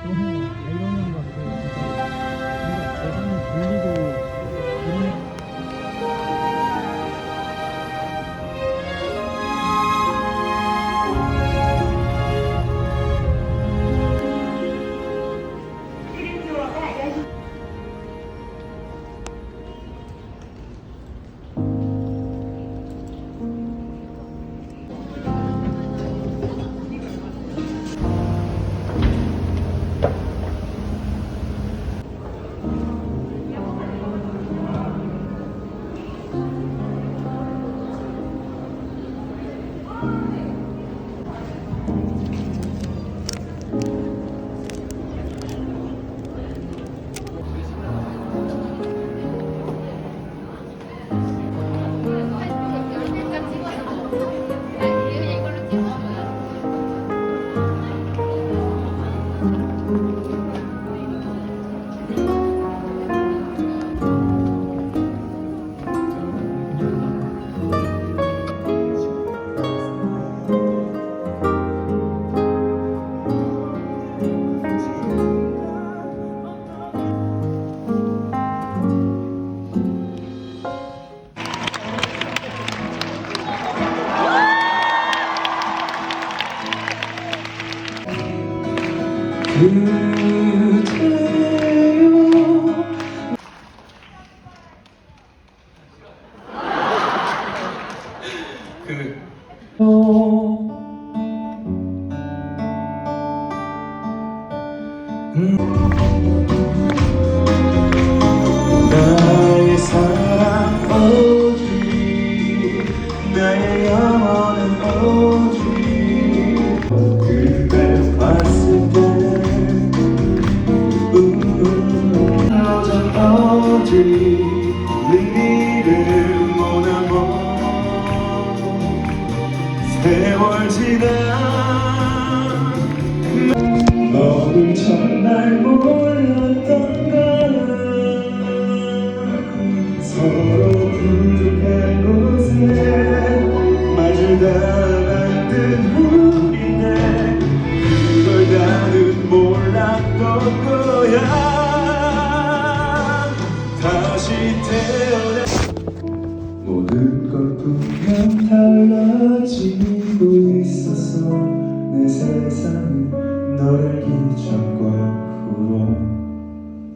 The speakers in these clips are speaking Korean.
너무 아이러니한 것 같아요. 진짜 뭔가 재산을 돌리고 이런. 나의 사랑 오지, 나의 영원한 오지. 그대 봤을 때 너전 오지, 리를 못하고 세월 지나 너를 정말 몰랐던가. 서로 부족한 곳에 마주 당한 우리네. 그걸 나는 몰랐던 거야. 다시 태어나 모든 걸 보면 달라지고 있었어. 내 세상은 너를 기점과 후로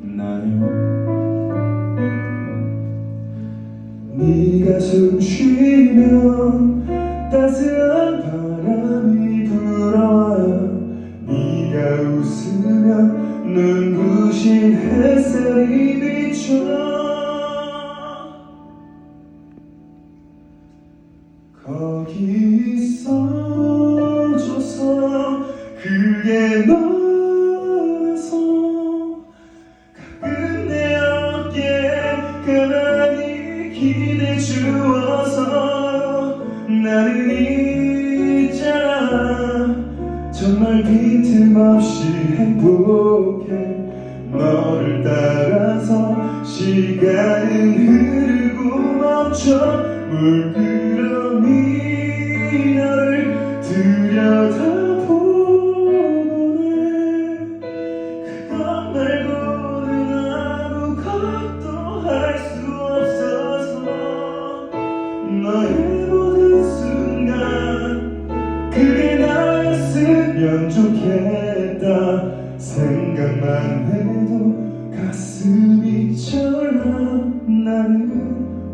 나뉘어. 네가 숨 쉬면 따스한 바람이 불어와요. 네가 웃으면 눈부신 햇살이 비춰. 거기 있어줘서 그게 너라서 가끔 내 어깨에 가만히 기대 주어서 나는 있잖아. 정말 빈틈없이 행복해. 너를 따라서 시간은 흐르고 멈춰. 물끄러미 너를 들여다보네. 그것 말고는 아무것도 할 수 없어서 너의 모든 순간 그게 나였으면 좋겠다. 생각만 해도 가슴이 철러. 나는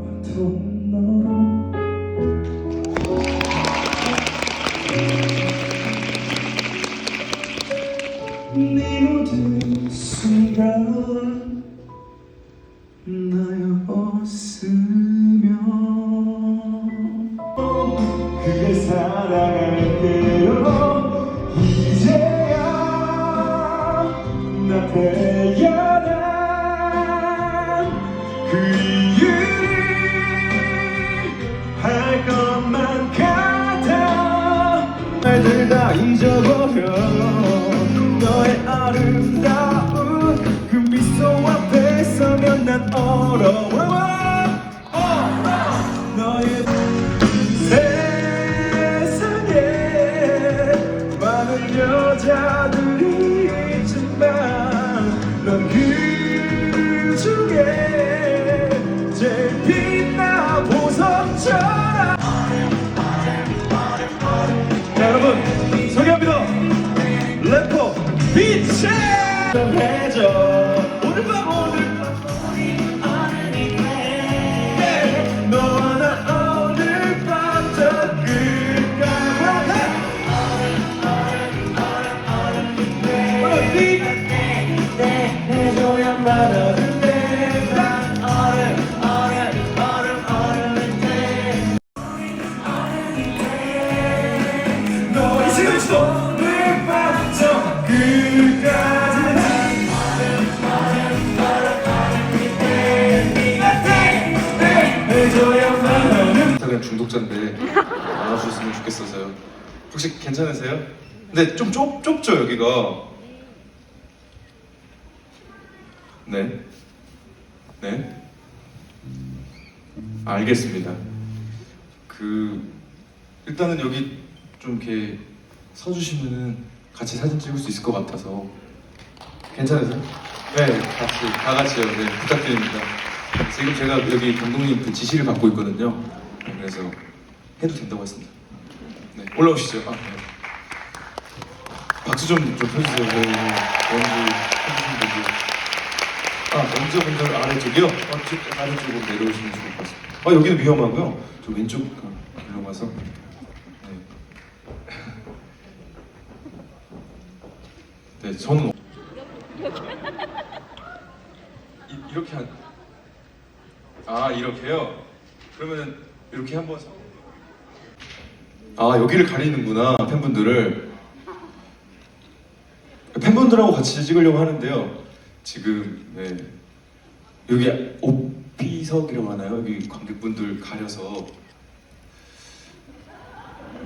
온통 너로. 네 모든 순간 나였으면 그게 사랑할게요. 이제야 나 태어난 그 이유를 할 것만 같아. 말들 다 잊어버려. 너의 아름다운 그 미소 앞에 서면 난 어려워. 너의 세상에 많은 여자들이 있지만 래퍼 빛의 해줘 오늘 밤 너와 나 오늘 밤저 끝까지 해줘야만 하는데 너 이제부터 오늘 밤저 끝까지 해줘야만 하는 그냥 중독자인데 나와주셨으면 좋겠어서요. 혹시 괜찮으세요? 근데 좀 좁죠 여기가. 네. 네. 알겠습니다. 일단은 여기 좀 이렇게 서주시면은 같이 사진 찍을 수 있을 것 같아서 괜찮으세요? 네, 다 같이요. 네, 부탁드립니다. 지금 제가 여기 감독님 그 지시를 받고 있거든요. 네, 그래서 해도 된다고 했습니다. 네, 올라오시죠. 네. 박수 좀 쳐주세요. 네, 먼저분들 아래쪽이요? 아래쪽으로 내려오시면 좋을 것 같습니다. 여기는 위험하고요. 저 왼쪽 길로 가서. 네, 저는 이렇게 이렇게요? 그러면은 이렇게 한번 여기를 가리는구나. 팬분들하고 같이 찍으려고 하는데요. 지금 여기 오피석이라고 하나요? 여기 관객분들 가려서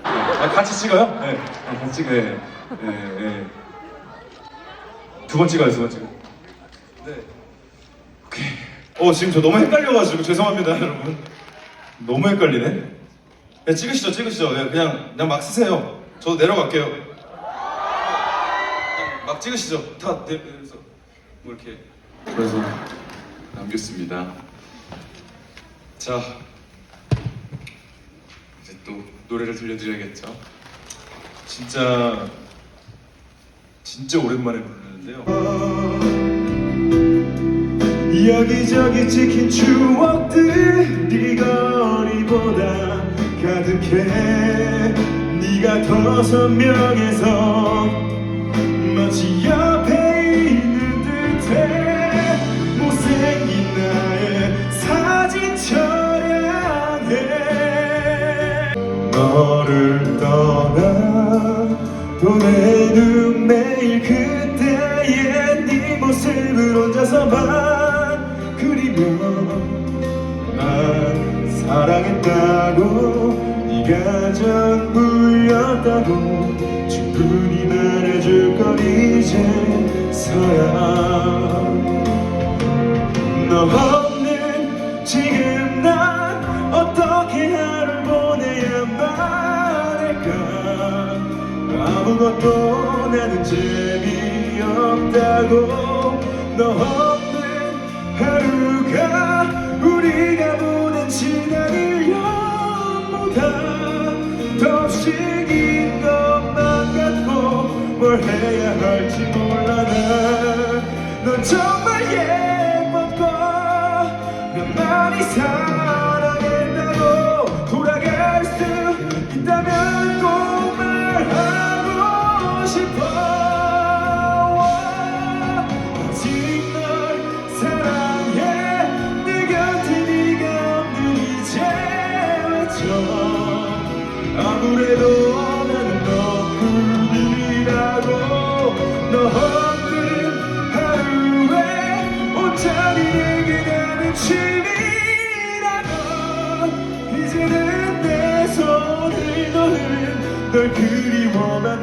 같이 찍어요? 네, 같이 찍어요. 네. 두 번 찍어요. 네. 오케이. 지금 저 너무 헷갈려가지고 죄송합니다, 여러분. 너무 헷갈리네. 네, 찍으시죠. 네, 그냥 막 쓰세요. 저도 내려갈게요. 그냥 막 찍으시죠. 다 그래서 뭐 이렇게. 그래서 남겼습니다. 자, 이제 또 노래를 들려드려야겠죠. 진짜 오랜만에 부르는데요. 여기저기 찍힌 추억들이 거리보다 가득해 네가 더 선명해서 마치 옆에 있는 듯해 못생긴 나의 사진 촬영해 너를 떠나 보내는 매일 그때의 네 모습을 혼자서만 그리며 난 사랑했다고 네가 전부였다고 충분히 말해줄 걸 이제서야 너 없는 지금 난 어떻게 하루 보내야만 할까 아무것도 나는 재미없다고 너 없는 하루가 우리가 보낸 지난 1년보다 더 시긴 것만 같고 뭘 해야 할지 몰라 넌 정말 예뻤고 난 많이 사랑했다고 돌아갈 수 있다면 꼭 말하고 싶어 아직 널 사랑해 내 곁에 네가 없는 이제 외쳐 아무래도 나는 너뿐이라고 너 없는 하루에 온전히 내게 가는 취미라고 이제는 내 손을 놓은 널 그리워만